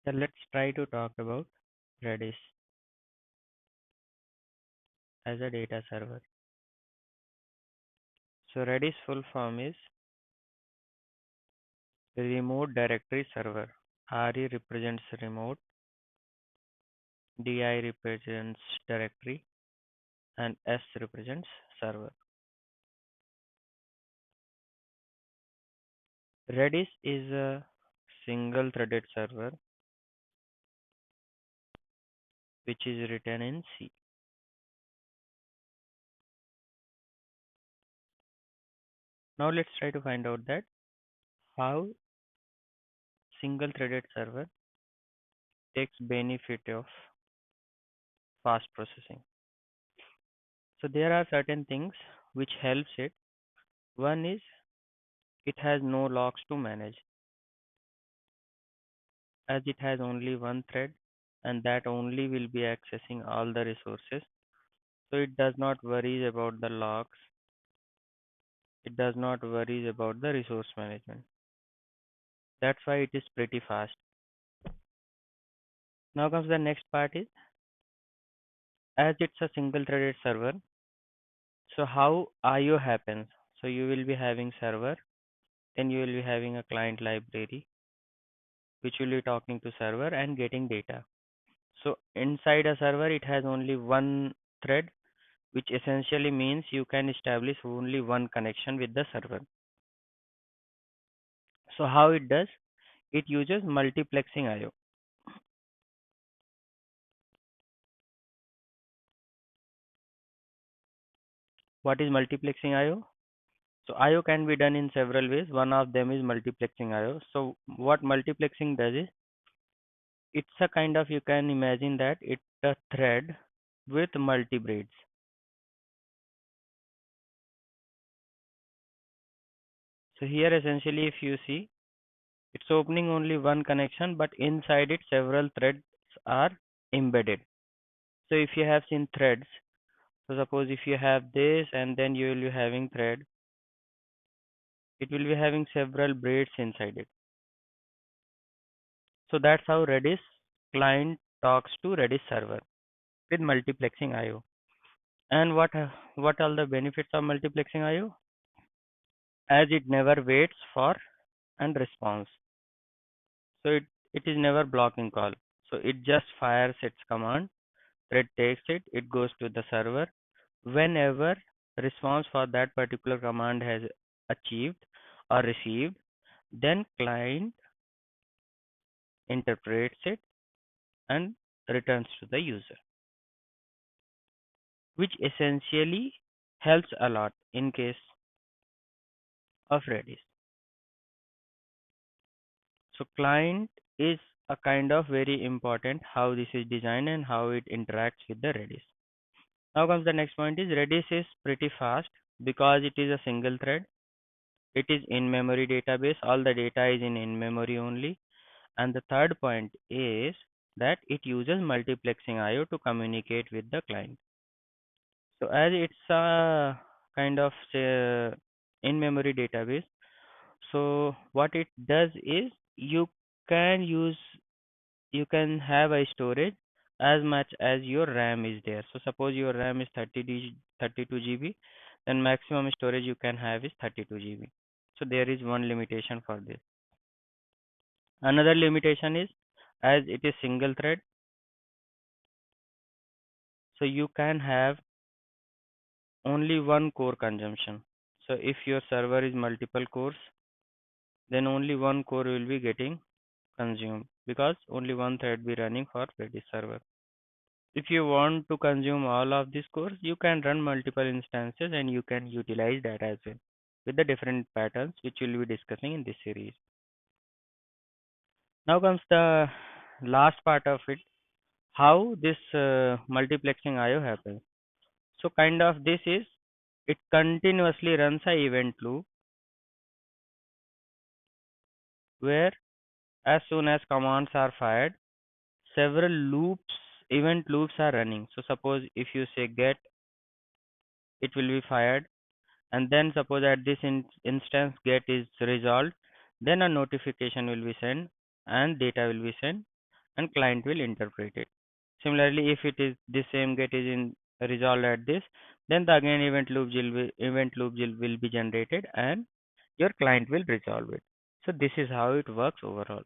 So let's try to talk about Redis as a data server. So Redis full form is Remote Directory Server. RE represents remote, DI represents directory, and S represents server. Redis is a single threaded server which is written in C. Now let's try to find out that how single threaded server takes benefit of fast processing. So there are certain things which helps it. One is it has no logs to manage as it has only one thread and that only will be accessing all the resources. So it does not worry about the logs. It does not worry about the resource management. That's why it is pretty fast. Now comes the next part is as it's a single threaded server. So how IO happens? So you will be having server, then you will be having a client library which will be talking to server and getting data. So inside a server, it has only one thread, which essentially means you can establish only one connection with the server. So how it does? It uses multiplexing IO. What is multiplexing IO? So IO can be done in several ways. One of them is multiplexing IO. So what multiplexing does is it's a kind of you can imagine that it's a thread with multi braids. So here essentially if you see it's opening only one connection, but inside it several threads are embedded. So if you have seen threads, so suppose if you have this and then you will be having thread, it will be having several braids inside it. So that's how Redis client talks to Redis server with multiplexing IO. And what are the benefits of multiplexing IO? As it never waits for and response. So it is never blocking call. So it just fires its command, thread takes it, it goes to the server. Whenever response for that particular command has achieved or received, then client interprets it and returns to the user, which essentially helps a lot in case of Redis. So client is a kind of very important how this is designed and how it interacts with the Redis. Now comes the next point is Redis is pretty fast because it is a single thread. It is in-memory database. All the data is in-memory only. And the third point is that it uses multiplexing IO to communicate with the client. So as it's a kind of say, in-memory database, so what it does is can use you can have a storage as much as your RAM is there. So suppose your RAM is 32 GB, then maximum storage you can have is 32 GB. So there is one limitation for this. Another limitation is as it is single thread, so you can have only one core consumption. So if your server is multiple cores, then only one core will be getting consumed because only one thread be running for Redis server. If you want to consume all of these cores, you can run multiple instances and you can utilize that as well with the different patterns which we'll be discussing in this series. Now comes the last part of it, how this multiplexing IO happens. So kind of this is it continuously runs a event loop where as soon as commands are fired, several event loops are running. So suppose if you say get, it will be fired, and then suppose at this instance get is resolved, then a notification will be sent and data will be sent. and client will interpret it. Similarly, if it is the same get is in resolved at this, then the again event loop will be generated and your client will resolve it. So this is how it works overall.